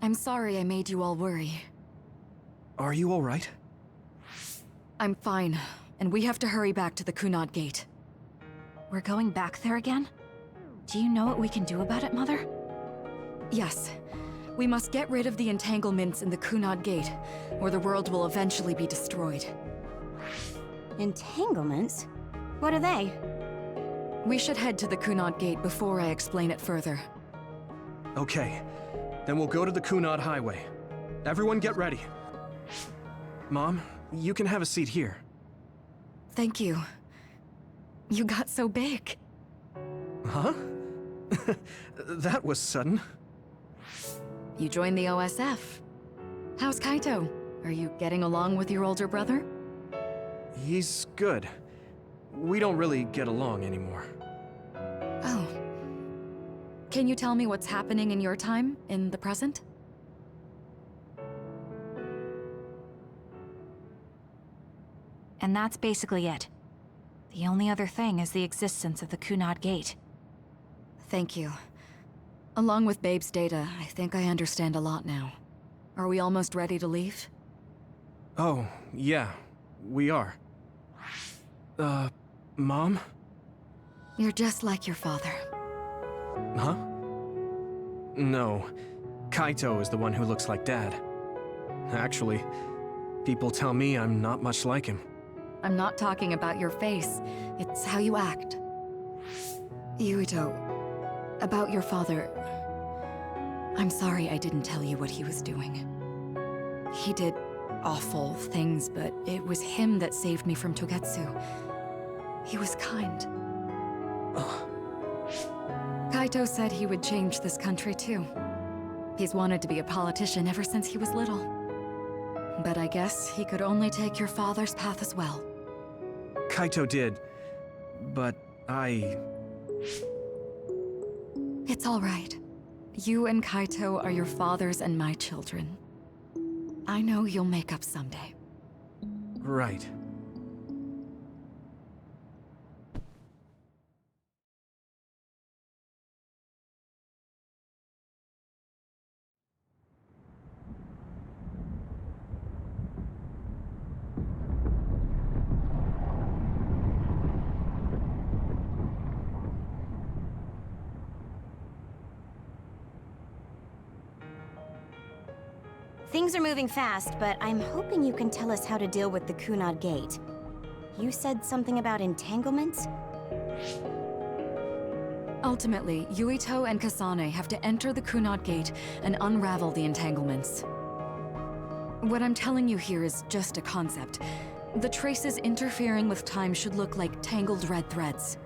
I'm sorry I made you all worry. Are you alright? I'm fine, and we have to hurry back to the Kunad Gate. We're going back there again? Do you know what we can do about it, Mother? Yes. We must get rid of the entanglements in the Kunad Gate, or the world will eventually be destroyed. Entanglements? What are they? We should head to the Kunad Gate before I explain it further. Okay. Then we'll go to the Kunad Highway. Everyone get ready. Mom, you can have a seat here. Thank you. You got so big. Huh? That was sudden. You joined the OSF. How's Kaito? Are you getting along with your older brother? He's good. We don't really get along anymore. Oh. Can you tell me what's happening in your time, in the present? And that's basically it. The only other thing is the existence of the Kunad Gate. Thank you. Along with Babe's data, I think I understand a lot now. Are we almost ready to leave? Oh, yeah. We are. Mom? You're just like your father. Huh? No. Kaito is the one who looks like Dad. Actually, people tell me I'm not much like him. I'm not talking about your face. It's how you act. Yuito, about your father... I'm sorry I didn't tell you what he was doing. He did awful things, but it was him that saved me from Togetsu. He was kind. Kaito said he would change this country too. He's wanted to be a politician ever since he was little. But I guess he could only take your father's path as well. Kaito did, but It's all right. You and Kaito are your father's and my children. I know you'll make up someday. Right. Things are moving fast, but I'm hoping you can tell us how to deal with the Kunad Gate. You said something about entanglements? Ultimately, Yuito and Kasane have to enter the Kunad Gate and unravel the entanglements. What I'm telling you here is just a concept. The traces interfering with time should look like tangled red threads.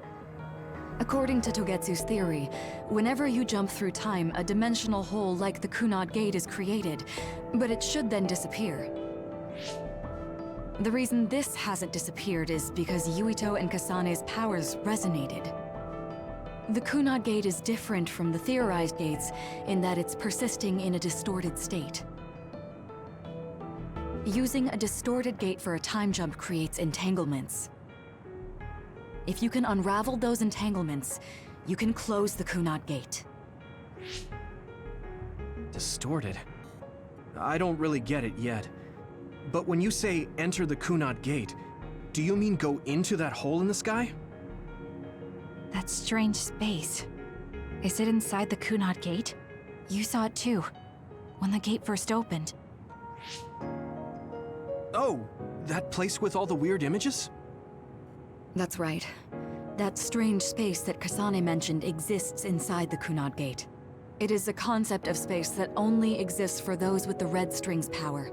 According to Togetsu's theory, whenever you jump through time, a dimensional hole like the Kunad Gate is created, but it should then disappear. The reason this hasn't disappeared is because Yuito and Kasane's powers resonated. The Kunad Gate is different from the theorized gates in that it's persisting in a distorted state. Using a distorted gate for a time jump creates entanglements. If you can unravel those entanglements, you can close the Kunad Gate. Distorted? I don't really get it yet. But when you say enter the Kunad Gate, do you mean go into that hole in the sky? That strange space. Is it inside the Kunad Gate? You saw it too, when the gate first opened. Oh, that place with all the weird images? That's right. That strange space that Kasane mentioned exists inside the Kunad Gate. It is a concept of space that only exists for those with the red string's power.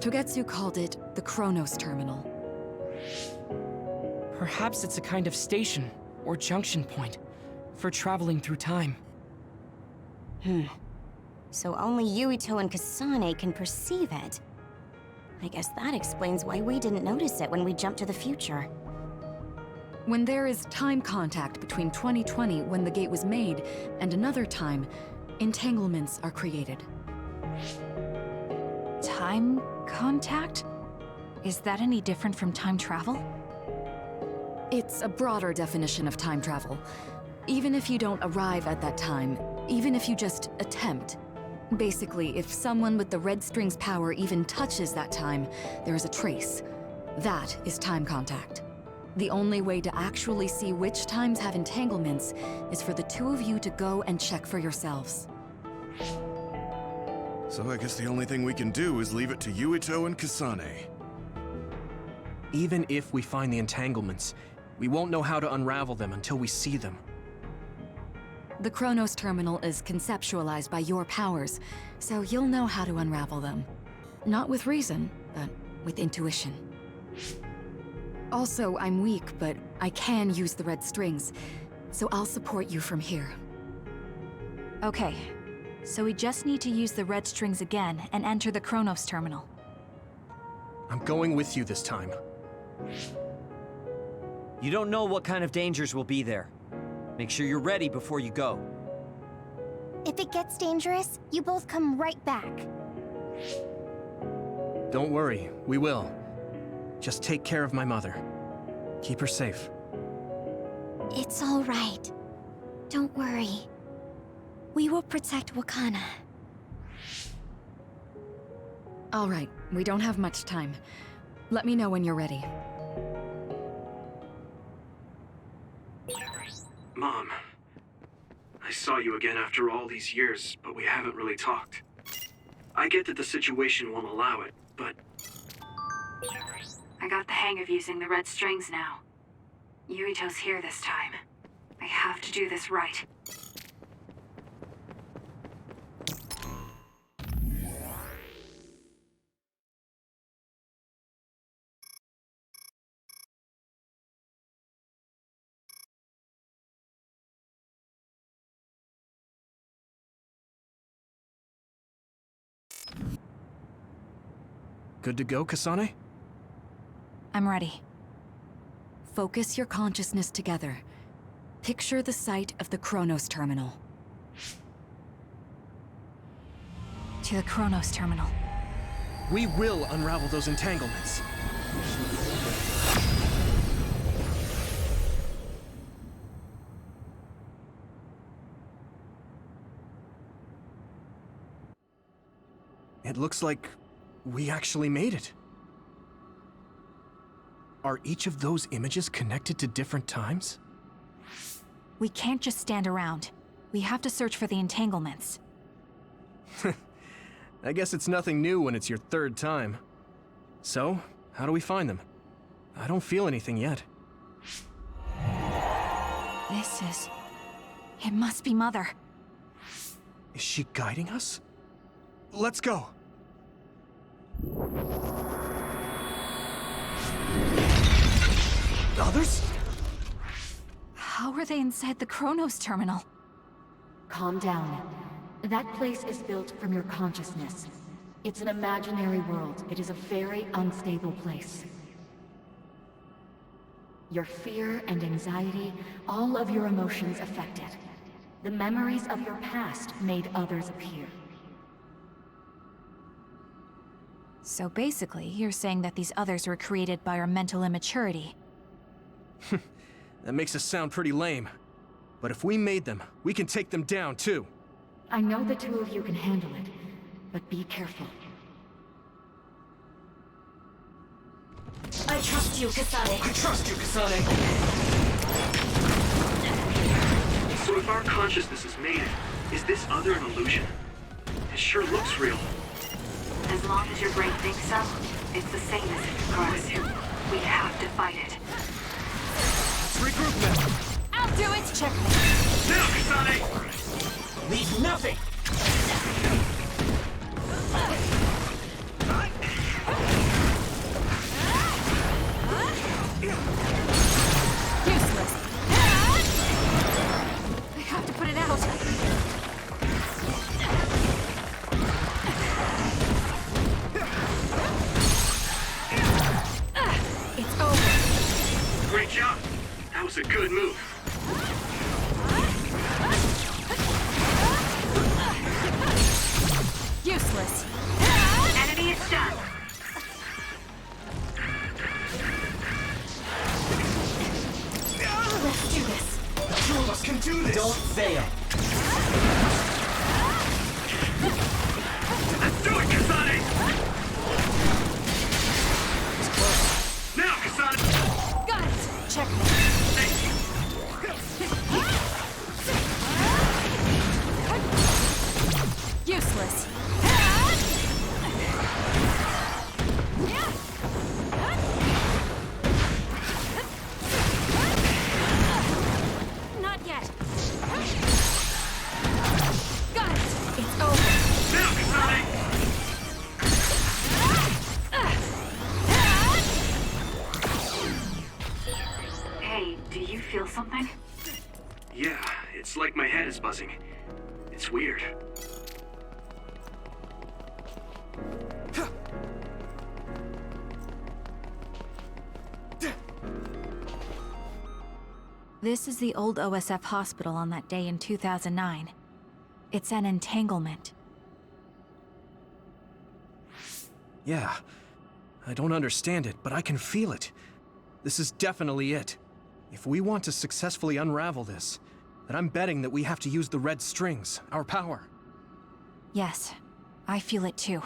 Togetsu called it the Chronos Terminal. Perhaps it's a kind of station, or junction point, for traveling through time. So only Yuito and Kasane can perceive it. I guess that explains why we didn't notice it when we jumped to the future. When there is time contact between 2020, when the gate was made, and another time, entanglements are created. Time contact? Is that any different from time travel? It's a broader definition of time travel. Even if you don't arrive at that time, even if you just attempt, Basically, if someone with the red string's power even touches that time, there is a trace. That is time contact. The only way to actually see which times have entanglements is for the two of you to go and check for yourselves. So I guess the only thing we can do is leave it to Yuito and Kasane. Even if we find the entanglements, we won't know how to unravel them until we see them. The Chronos terminal is conceptualized by your powers, so you'll know how to unravel them. Not with reason, but with intuition. Also, I'm weak, but I can use the red strings, so I'll support you from here. Okay, so we just need to use the red strings again and enter the Chronos terminal. I'm going with you this time. You don't know what kind of dangers will be there. Make sure you're ready before you go. If it gets dangerous, you both come right back. Don't worry, we will. Just take care of my mother. Keep her safe. It's all right. Don't worry. We will protect Wakana. All right, we don't have much time. Let me know when you're ready. Mom, I saw you again after all these years, but we haven't really talked. I get that the situation won't allow it, but... I got the hang of using the red strings now. Yuito's here this time. I have to do this right. Good to go, Kasane? I'm ready. Focus your consciousness together. Picture the site of the Chronos terminal. To the Chronos terminal. We will unravel those entanglements. It looks like we actually made it. Are each of those images connected to different times? We can't just stand around. We have to search for the entanglements. I guess it's nothing new when it's your third time. So, how do we find them? I don't feel anything yet. It must be Mother. Is she guiding us? Let's go! Others? How are they inside the Chronos terminal? Calm down. That place is built from your consciousness. It's an imaginary world. It is a very unstable place. Your fear and anxiety, all of your emotions affect it. The memories of your past made others appear. So basically, you're saying that these others were created by our mental immaturity. That makes us sound pretty lame. But if we made them, we can take them down too. I know the two of you can handle it, but be careful. I trust you, Kasane. I trust you, Kasane! So if our consciousness is made it, is this other an illusion? It sure looks real. As long as your brain thinks so, it's the same as if it was. We have to fight it. Let's regroup now! I'll do it! Check. Now, Kasane! Leave nothing! Useless. I have to put it out. It's over. Great job! That was a good move. useless. Not yet. Got it. It's over. Now, Kasane! Hey, do you feel something? Yeah, it's like my head is buzzing. It's weird. This is the old OSF hospital on that day in 2009. It's an entanglement. Yeah. I don't understand it, but I can feel it. This is definitely it. If we want to successfully unravel this, then I'm betting that we have to use the red strings, our power. Yes, I feel it too.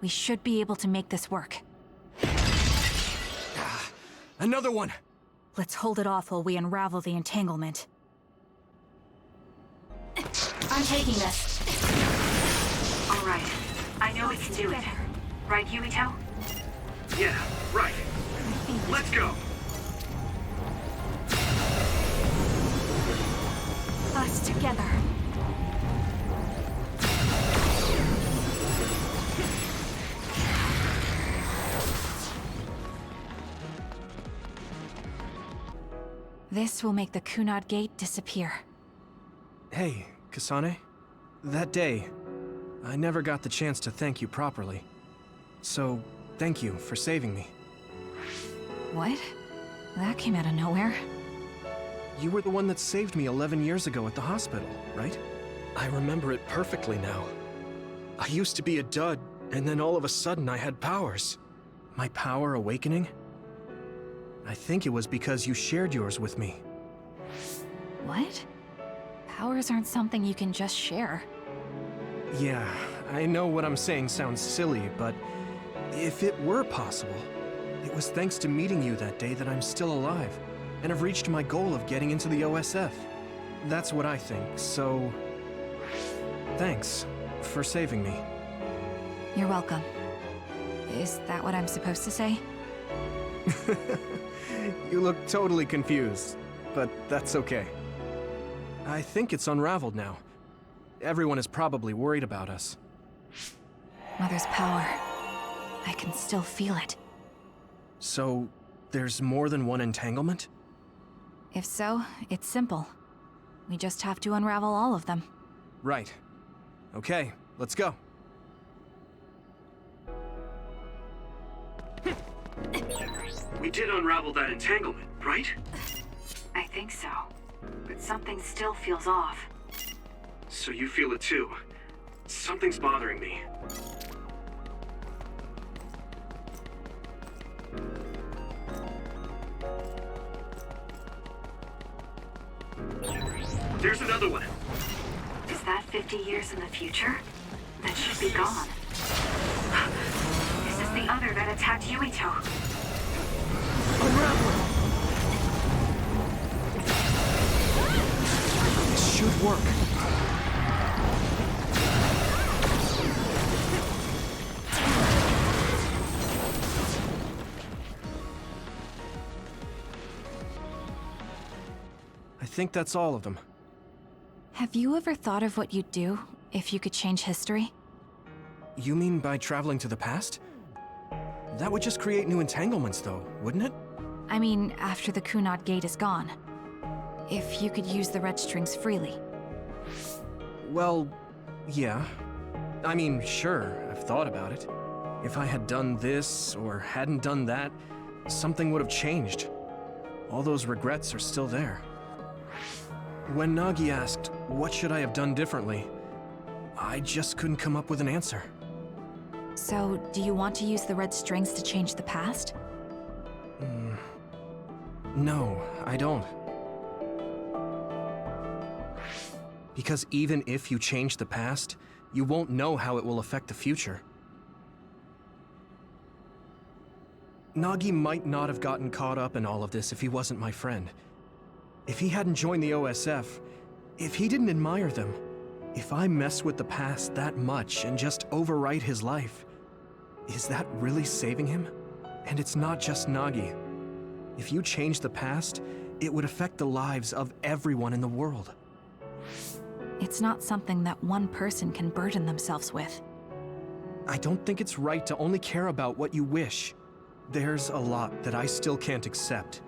We should be able to make this work. Another one! Let's hold it off while we unravel the entanglement. I'm taking this. All right. I know we can do it. Right, Yuito? Yeah, right. Let's go! Us together. This will make the Kunad gate disappear. Hey, Kasane. That day, I never got the chance to thank you properly. So, thank you for saving me. What? That came out of nowhere. You were the one that saved me 11 years ago at the hospital, right? I remember it perfectly now. I used to be a dud, and then all of a sudden I had powers. My power awakening? I think it was because you shared yours with me. What? Powers aren't something you can just share. Yeah, I know what I'm saying sounds silly, but if it were possible, it was thanks to meeting you that day that I'm still alive, and have reached my goal of getting into the OSF. That's what I think, so... thanks for saving me. You're welcome. Is that what I'm supposed to say? You look totally confused, but that's okay. I think it's unraveled now. Everyone is probably worried about us. Mother's power. I can still feel it. So, there's more than one entanglement? If so, it's simple. We just have to unravel all of them. Right. Okay, let's go. We did unravel that entanglement, right? I think so. But something still feels off. So you feel it too. Something's bothering me. There's another one. Is that 50 years in the future? That should be gone. This is the other that attacked Yuito. This should work. I think that's all of them. Have you ever thought of what you'd do if you could change history? You mean by traveling to the past? That would just create new entanglements, though, wouldn't it? I mean, after the Kunad gate is gone. If you could use the red strings freely. Well, yeah. I mean, sure, I've thought about it. If I had done this, or hadn't done that, something would have changed. All those regrets are still there. When Nagi asked, what should I have done differently, I just couldn't come up with an answer. So, do you want to use the red strings to change the past? No, I don't. Because even if you change the past, you won't know how it will affect the future. Nagi might not have gotten caught up in all of this if he wasn't my friend. If he hadn't joined the OSF, if he didn't admire them, If I mess with the past that much and just overwrite his life, is that really saving him? And it's not just Nagi. If you change the past, it would affect the lives of everyone in the world. It's not something that one person can burden themselves with. I don't think it's right to only care about what you wish. There's a lot that I still can't accept,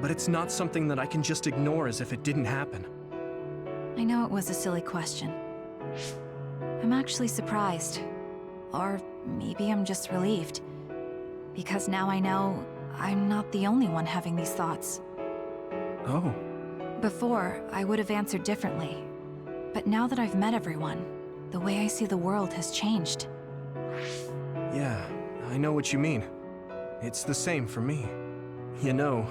but it's not something that I can just ignore as if it didn't happen. I know it was a silly question. I'm actually surprised. Or maybe I'm just relieved. Because now I know I'm not the only one having these thoughts. Oh. Before, I would have answered differently. But now that I've met everyone, the way I see the world has changed. Yeah, I know what you mean. It's the same for me. You know,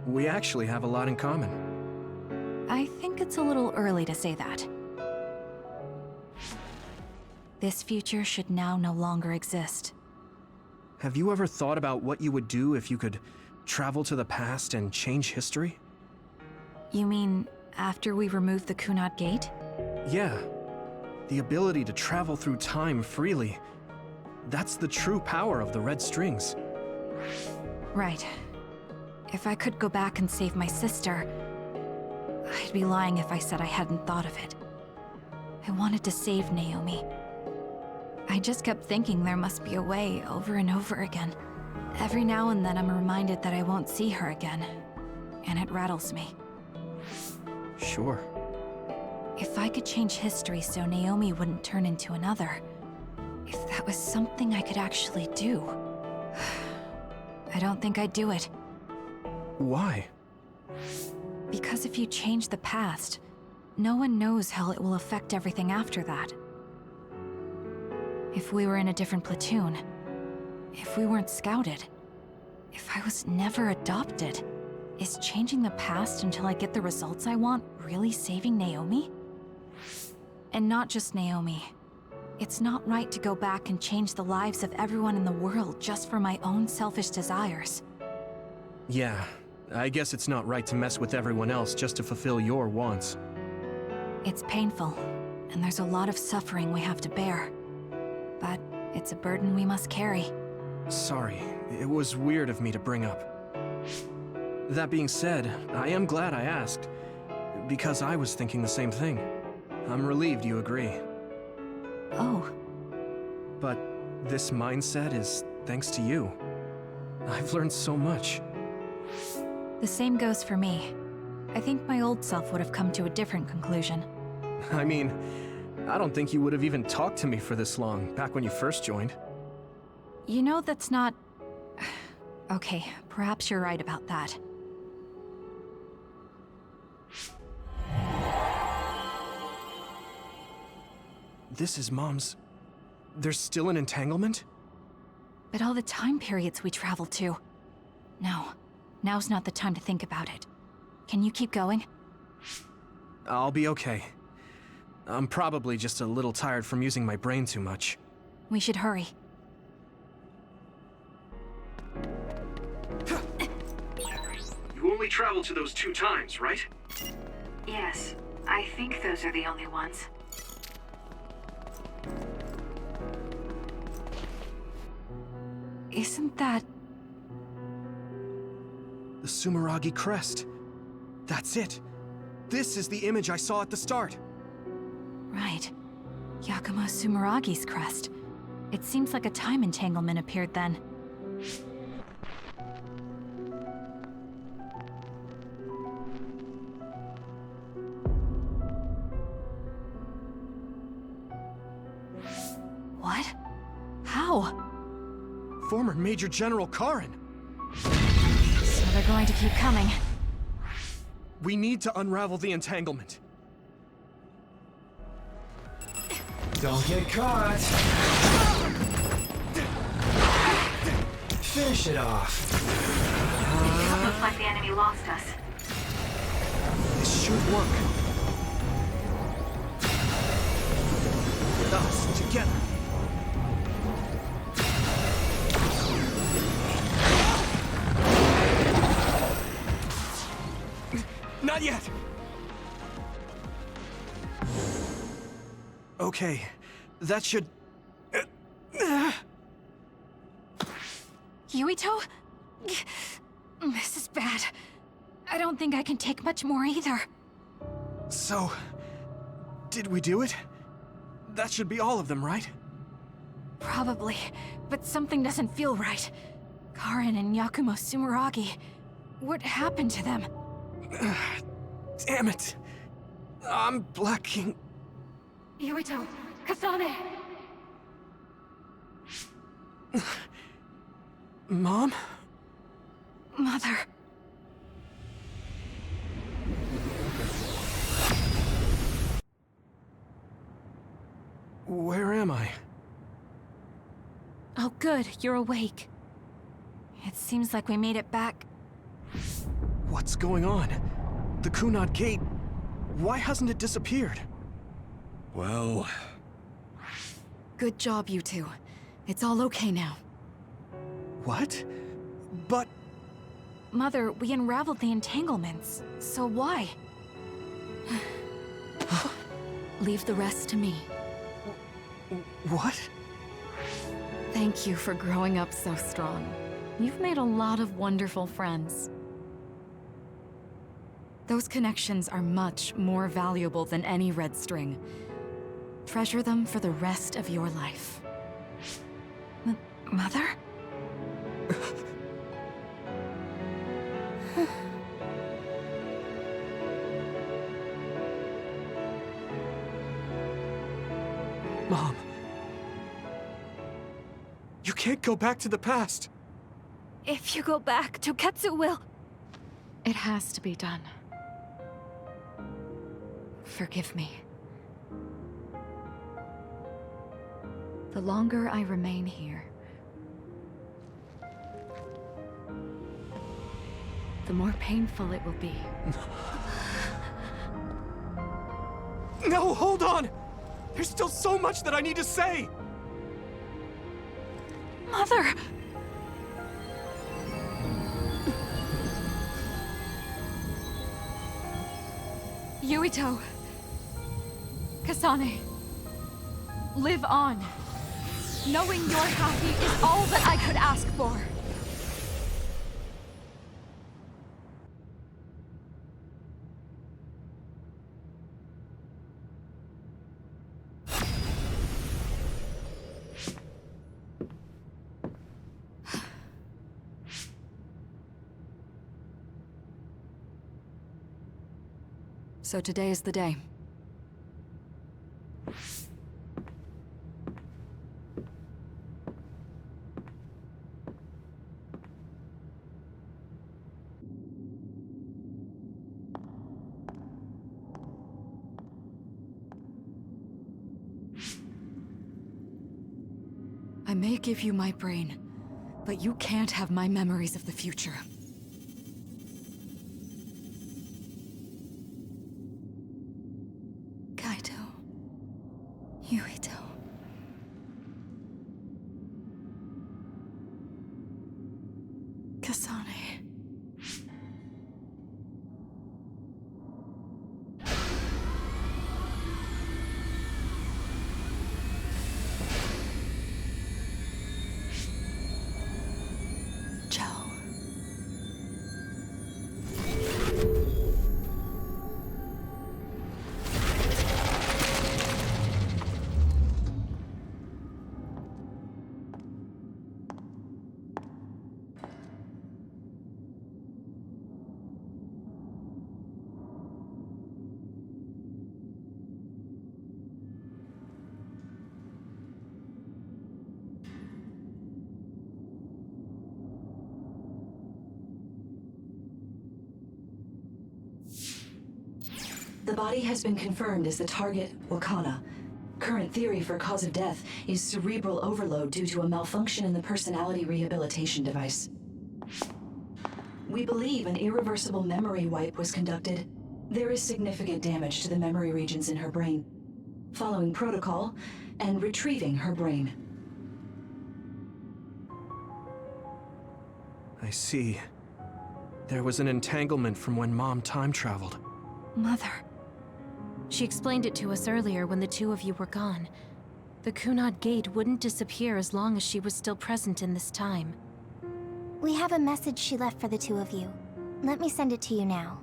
we actually have a lot in common. I think it's a little early to say that. This future should now no longer exist. Have you ever thought about what you would do if you could travel to the past and change history? You mean after we remove the Kunad Gate? Yeah. The ability to travel through time freely. That's the true power of the red strings. Right. If I could go back and save my sister, I'd be lying if I said I hadn't thought of it. I wanted to save Naomi. I just kept thinking there must be a way over and over again. Every now and then I'm reminded that I won't see her again, and it rattles me. Sure. If I could change history so Naomi wouldn't turn into another, if that was something I could actually do, I don't think I'd do it. Why? Because if you change the past, no one knows how it will affect everything after that. If we were in a different platoon, if we weren't scouted, if I was never adopted, is changing the past until I get the results I want really saving Naomi? And not just Naomi. It's not right to go back and change the lives of everyone in the world just for my own selfish desires. Yeah, I guess it's not right to mess with everyone else just to fulfill your wants. It's painful, and there's a lot of suffering we have to bear. But it's a burden we must carry. Sorry, it was weird of me to bring up. That being said, I am glad I asked, because I was thinking the same thing. I'm relieved you agree. Oh. But this mindset is thanks to you. I've learned so much. The same goes for me. I think my old self would have come to a different conclusion. I mean, I don't think you would have even talked to me for this long, back when you first joined. You know that's not... Okay, perhaps you're right about that. This is Mom's... There's still an entanglement? But all the time periods we travel to... No, now's not the time to think about it. Can you keep going? I'll be okay. I'm probably just a little tired from using my brain too much. We should hurry. You only traveled to those 2 times, right? Yes, I think those are the only ones. Isn't that... The Sumeragi crest. That's it. This is the image I saw at the start. Right. Yakumo Sumeragi's crest. It seems like a time entanglement appeared then. What? How? Former Major General Karin. So they're going to keep coming. We need to unravel the entanglement. Don't get caught! Finish it off. Looks like the enemy lost us. This should work. Us, together. Not yet! Okay, that should... Yuito? This is bad. I don't think I can take much more either. So, did we do it? That should be all of them, right? Probably, but something doesn't feel right. Karen and Yakumo Sumeragi. What happened to them? Damn it. I'm blacking... Yuito! Kasane! Mom? Mother. Where am I? Oh good, you're awake. It seems like we made it back. What's going on? The Kunad gate... Why hasn't it disappeared? Well... Good job, you two. It's all okay now. What? But... Mother, we unraveled the entanglements, so why? Leave the rest to me. What? Thank you for growing up so strong. You've made a lot of wonderful friends. Those connections are much more valuable than any red string. Treasure them for the rest of your life. Mother? Mom. You can't go back to the past. If you go back, Toketsu will... It has to be done. Forgive me. The longer I remain here, the more painful it will be. No, hold on! There's still so much that I need to say! Mother! Yuito! Kasane! Live on! Knowing you're happy is all that I could ask for! So today is the day. I may give you my brain, but you can't have my memories of the future. Yuito. Kasane. Ciao. The body has been confirmed as the target, Wakana. Current theory for cause of death is cerebral overload due to a malfunction in the personality rehabilitation device. We believe an irreversible memory wipe was conducted. There is significant damage to the memory regions in her brain. Following protocol and retrieving her brain. I see. There was an entanglement from when Mom time traveled. Mother. She explained it to us earlier when the two of you were gone. The Kunad gate wouldn't disappear as long as she was still present in this time. We have a message she left for the two of you. Let me send it to you now.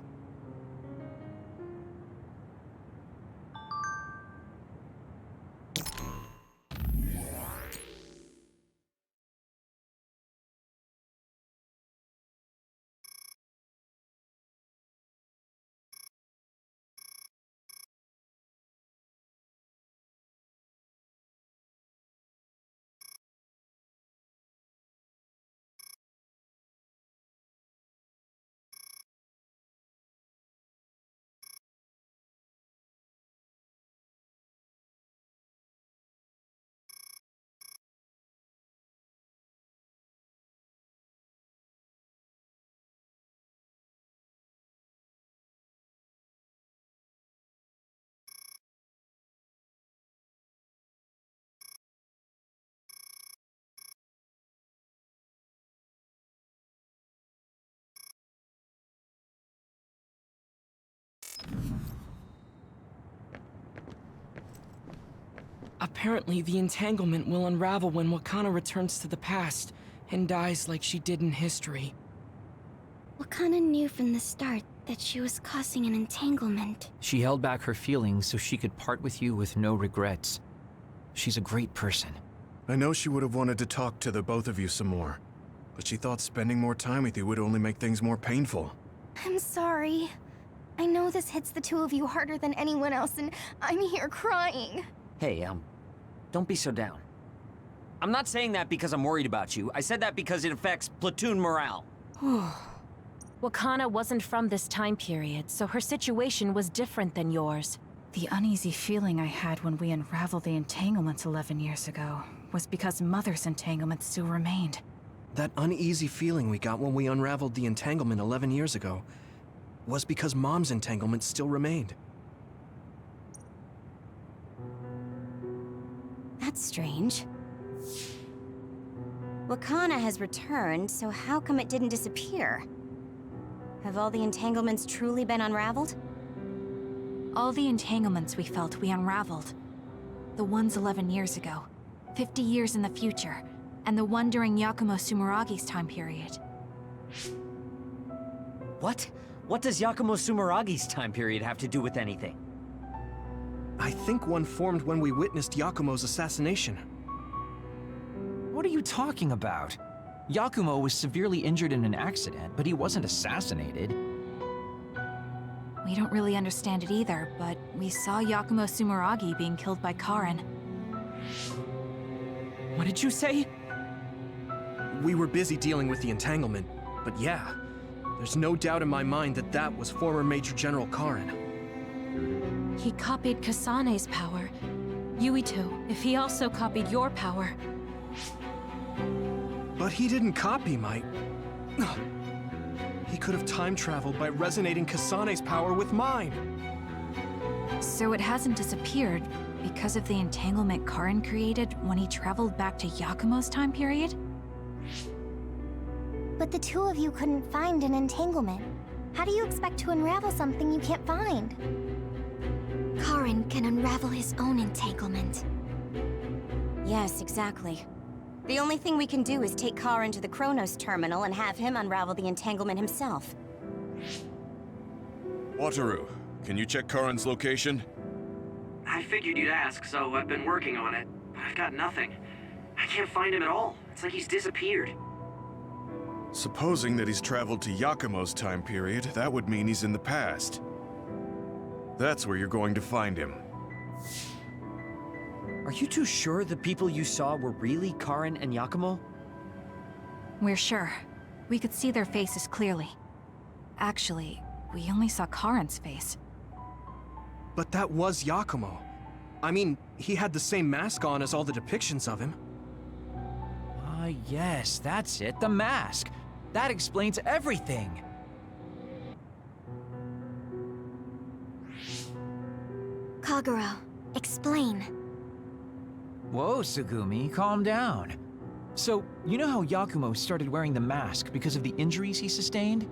Apparently, the entanglement will unravel when Wakana returns to the past and dies like she did in history. Wakana knew from the start that she was causing an entanglement. She held back her feelings so she could part with you with no regrets. She's a great person. I know she would have wanted to talk to the both of you some more, but she thought spending more time with you would only make things more painful. I'm sorry. I know this hits the two of you harder than anyone else, and I'm here crying. Hey, don't be so down. I'm not saying that because I'm worried about you. I said that because it affects platoon morale. Wakana wasn't from this time period, so her situation was different than yours. The uneasy feeling I had when we unraveled the entanglements 11 years ago was because Mother's entanglement still remained. That uneasy feeling we got when we unraveled the entanglement 11 years ago was because Mom's entanglement still remained. That's strange. Wakana has returned, so how come it didn't disappear? Have all the entanglements truly been unraveled? All the entanglements we felt we unraveled. The ones 11 years ago, 50 years in the future, and the one during Yakumo Sumeragi's time period. What? What does Yakumo Sumeragi's time period have to do with anything? I think one formed when we witnessed Yakumo's assassination. What are you talking about? Yakumo was severely injured in an accident, but he wasn't assassinated. We don't really understand it either, but we saw Yakumo Sumeragi being killed by Karen. What did you say? We were busy dealing with the entanglement, but yeah, there's no doubt in my mind that that was former Major General Karen. He copied Kasane's power. Yuito, if he also copied your power. But he didn't copy my... He could have time-traveled by resonating Kasane's power with mine. So it hasn't disappeared because of the entanglement Karen created when he traveled back to Yakumo's time period? But the two of you couldn't find an entanglement. How do you expect to unravel something you can't find? Karen can unravel his own entanglement. Yes, exactly. The only thing we can do is take Karen to the Chronos terminal and have him unravel the entanglement himself. Wataru, can you check Karen's location? I figured you'd ask, so I've been working on it. But I've got nothing. I can't find him at all. It's like he's disappeared. Supposing that he's traveled to Yakumo's time period, that would mean he's in the past. That's where you're going to find him. Are you too sure the people you saw were really Karen and Yakumo? We're sure. We could see their faces clearly. Actually, we only saw Karen's face. But that was Yakumo. I mean, he had the same mask on as all the depictions of him. Ah, yes, that's it, the mask. That explains everything. Kagero, explain. Whoa, Tsugumi, calm down. So, you know how Yakumo started wearing the mask because of the injuries he sustained?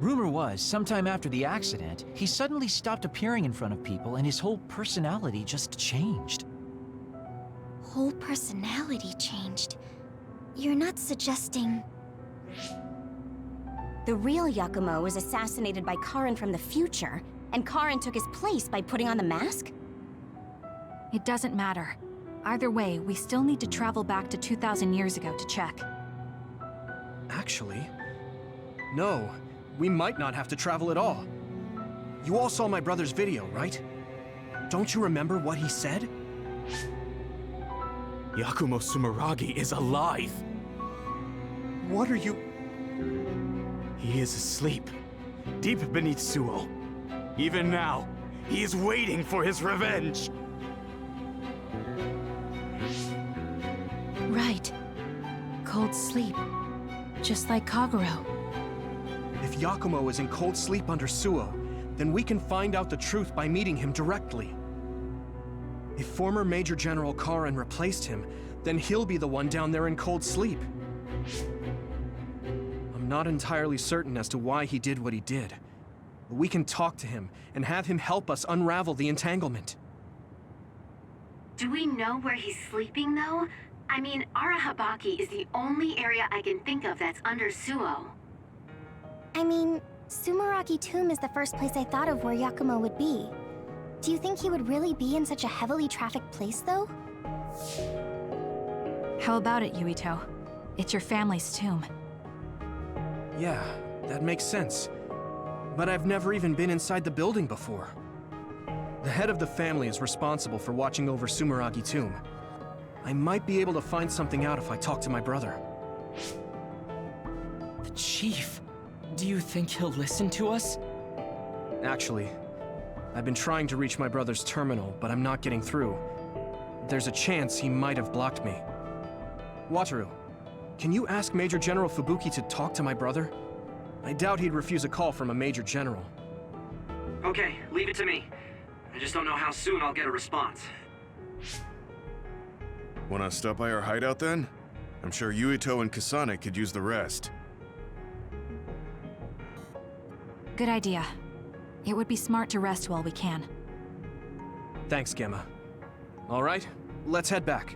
Rumor was, sometime after the accident, he suddenly stopped appearing in front of people and his whole personality just changed. Whole personality changed. You're not suggesting... The real Yakumo was assassinated by Karin from the future, and Karin took his place by putting on the mask? It doesn't matter. Either way, we still need to travel back to 2,000 years ago to check. Actually, no. We might not have to travel at all. You all saw my brother's video, right? Don't you remember what he said? Yakumo Sumeragi is alive! What are you... He is asleep, deep beneath Suo. Even now, he is waiting for his revenge! Right. Cold sleep. Just like Kagero. If Yakumo is in cold sleep under Suo, then we can find out the truth by meeting him directly. If former Major General Karin replaced him, then he'll be the one down there in cold sleep. I'm not entirely certain as to why he did what he did, but we can talk to him and have him help us unravel the entanglement. Do we know where he's sleeping, though? I mean, Arahabaki is the only area I can think of that's under Suo. I mean, Sumeragi Tomb is the first place I thought of where Yakumo would be. Do you think he would really be in such a heavily trafficked place, though? How about it, Yuito? It's your family's tomb. Yeah, that makes sense. But I've never even been inside the building before. The head of the family is responsible for watching over Sumeragi Tomb. I might be able to find something out if I talk to my brother. The Chief. Do you think he'll listen to us? Actually, I've been trying to reach my brother's terminal, but I'm not getting through. There's a chance he might have blocked me. Wataru, can you ask Major General Fubuki to talk to my brother? I doubt he'd refuse a call from a Major General. Okay, leave it to me. I just don't know how soon I'll get a response. Wanna stop by our hideout then? I'm sure Yuito and Kasane could use the rest. Good idea. It would be smart to rest while we can. Thanks, Gemma. All right, let's head back.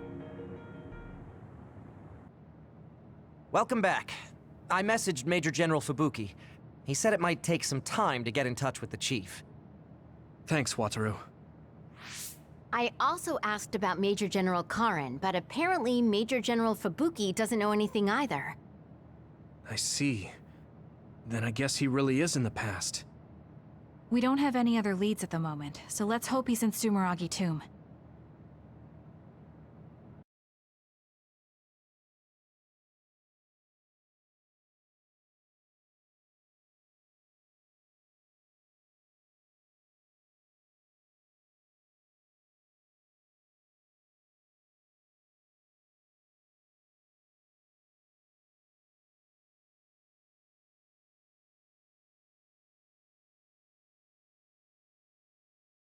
Welcome back. I messaged Major General Fubuki. He said it might take some time to get in touch with the Chief. Thanks, Wataru. I also asked about Major General Karin, but apparently Major General Fubuki doesn't know anything either. I see. Then I guess he really is in the past. We don't have any other leads at the moment, so let's hope he's in Sumeragi Tomb.